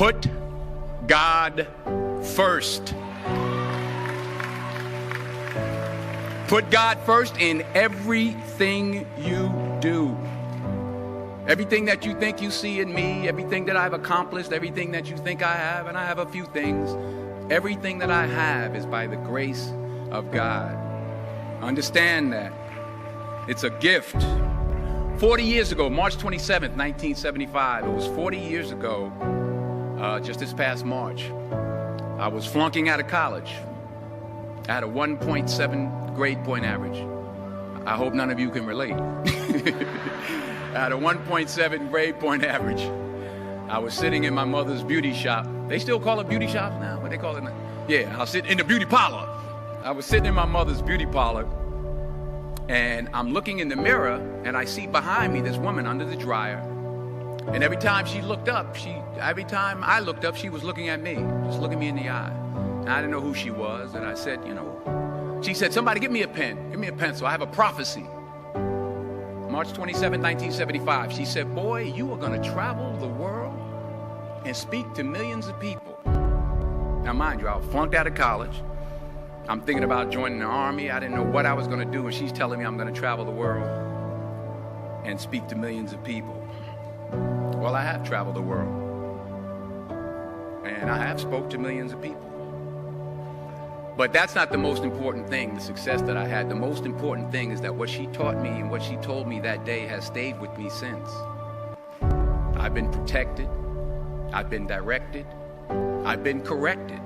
Put God first. Put God first in everything you do. Everything that you think you see in me, everything that I've accomplished, everything that you think I have, and I have a few things, everything that I have is by the grace of God. Understand that. It's a gift. 40 years ago, March 27th, 1975, it was 40 years ago, just this past March, I was flunking out of college. I had a 1.7 grade point average. I hope none of you can relate. I had a 1.7 grade point average. I was sitting in my mother's beauty shop. They still call it beauty shops now? What they call it now? Yeah, I was sitting in the beauty parlor. I was sitting in my mother's beauty parlor, and I'm looking in the mirror, and I see behind me this woman under the dryer. And every time she looked up, every time I looked up, she was looking at me, just looking me in the eye. And I didn't know who she was, and I said, she said, somebody give me a pen, give me a pencil, I have a prophecy. March 27, 1975, she said, boy, you are going to travel the world and speak to millions of people. Now, mind you, I was flunked out of college. I'm thinking about joining the Army. I didn't know what I was going to do, and she's telling me I'm going to travel the world and speak to millions of people. Well, I have traveled the world, and I have spoke to millions of people. But that's not the most important thing, the success that I had. The most important thing is that what she taught me and what she told me that day has stayed with me since. I've been protected. I've been directed. I've been corrected.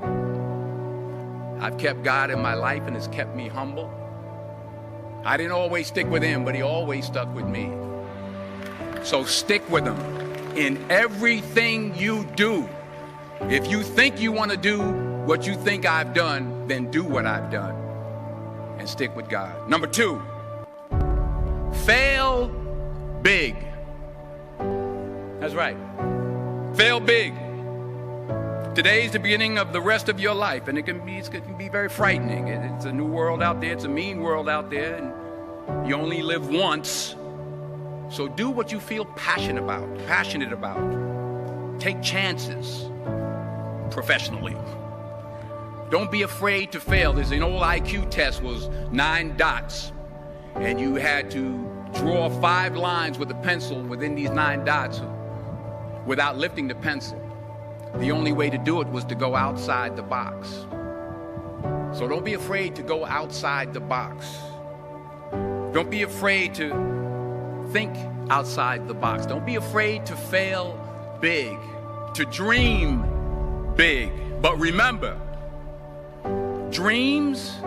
I've kept God in my life, and it's kept me humble. I didn't always stick with him, but he always stuck with me. So stick with him in everything you do. If you think you want to do what you think I've done, then do what I've done and stick with God. Number 2, fail big. That's right. Fail big. Today's the beginning of the rest of your life, and it can be very frightening. It's a new world out there. It's a mean world out there, and you only live once. So do what you feel passionate about. Take chances professionally. Don't be afraid to fail. There's an old IQ test, was 9 dots, and you had to draw 5 lines with a pencil within these 9 dots without lifting the pencil. The only way to do it was to go outside the box. So don't be afraid to go outside the box. Don't be afraid to think outside the box. Don't be afraid to fail big, to dream big. But remember, dreams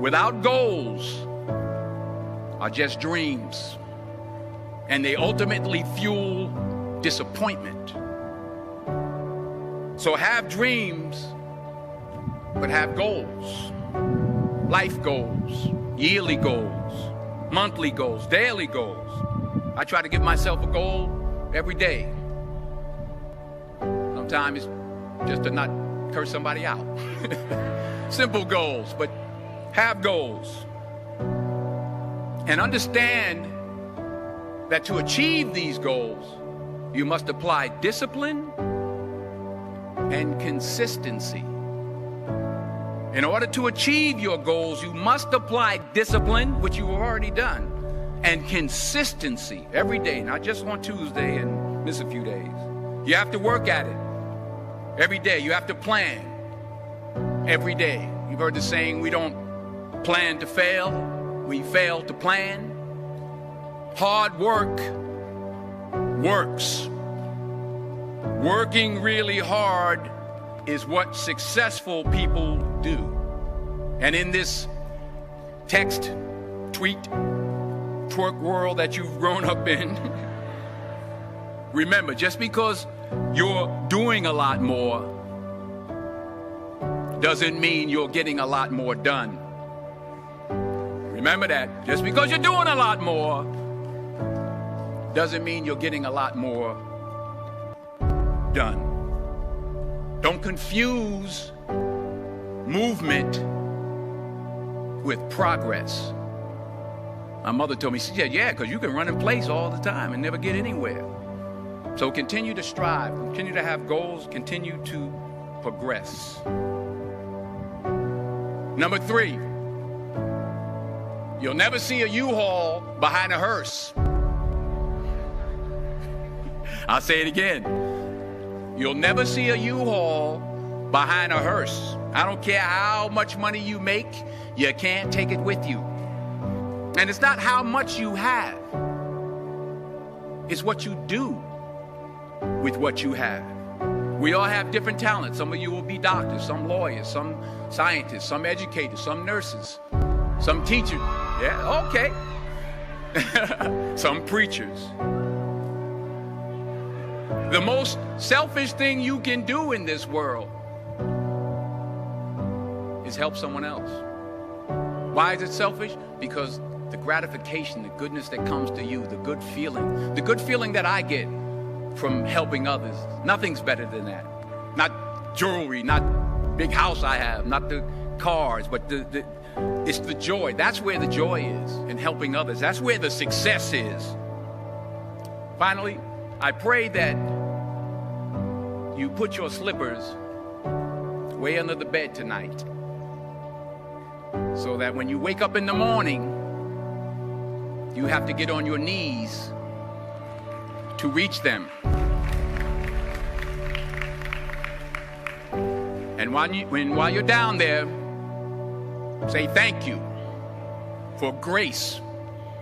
without goals are just dreams, and they ultimately fuel disappointment. So have dreams, but have goals. Life goals, yearly goals, monthly goals, daily goals. I try to give myself a goal every day. Sometimes it's just to not curse somebody out. Simple goals, but have goals. And understand that to achieve these goals, you must apply discipline and consistency. In order to achieve your goals, you must apply discipline, which you've already done, and consistency every day, not just on Tuesday and miss a few days. You have to work at it every day. You have to plan every day. You've heard the saying, we don't plan to fail, we fail to plan. Hard work works. Working really hard is what successful people do. And in this text, tweet, twerk world that you've grown up in, remember, just because you're doing a lot more doesn't mean you're getting a lot more done. Remember that. Just because you're doing a lot more doesn't mean you're getting a lot more done. Don't confuse movement with progress. My mother told me, she said, yeah, because you can run in place all the time and never get anywhere. So continue to strive, continue to have goals, continue to progress. Number 3, you'll never see a U-Haul behind a hearse. I'll say it again. You'll never see a U-Haul behind a hearse. I don't care how much money you make, you can't take it with you. And it's not how much you have. It's what you do with what you have. We all have different talents. Some of you will be doctors, some lawyers, some scientists, some educators, some nurses, some teachers. Yeah, okay. Some preachers. The most selfish thing you can do in this world is help someone else. Why is it selfish? Because the gratification, the goodness that comes to you, the good feeling that I get from helping others, nothing's better than that. Not jewelry, not big house I have, not the cars, but it's the joy. That's where the joy is, in helping others. That's where the success is. Finally, I pray that you put your slippers way under the bed tonight, so that when you wake up in the morning, you have to get on your knees to reach them. And while you're down there, say thank you for grace.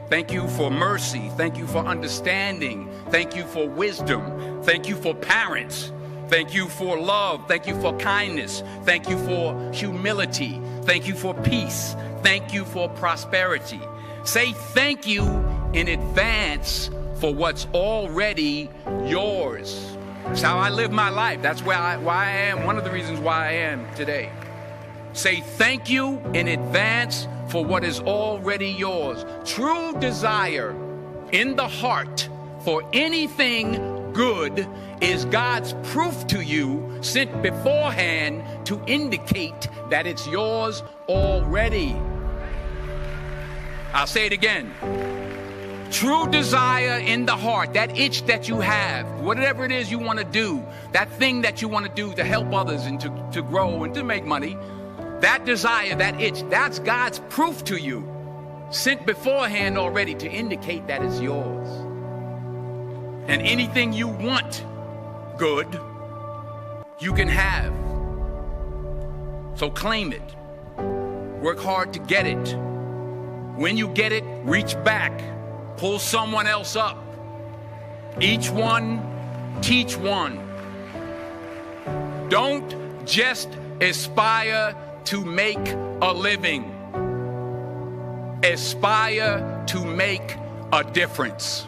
Thank you for mercy. Thank you for understanding. Thank you for wisdom. Thank you for parents. Thank you for love. Thank you for kindness. Thank you for humility. Thank you for peace. Thank you for prosperity. Say thank you in advance for what's already yours. That's how I live my life. That's why I am. One of the reasons why I am today. Say thank you in advance for what is already yours. True desire in the heart for anything good is God's proof to you, sent beforehand to indicate that it's yours already. I'll say it again. True desire in the heart, that itch that you have, whatever it is you want to do, that thing that you want to do to help others and to grow and to make money, that desire, that itch, that's God's proof to you, sent beforehand already to indicate that it's yours. And anything you want good, you can have. So claim it. Work hard to get it. When you get it, reach back. Pull someone else up. Each one, teach one. Don't just aspire to make a living. Aspire to make a difference.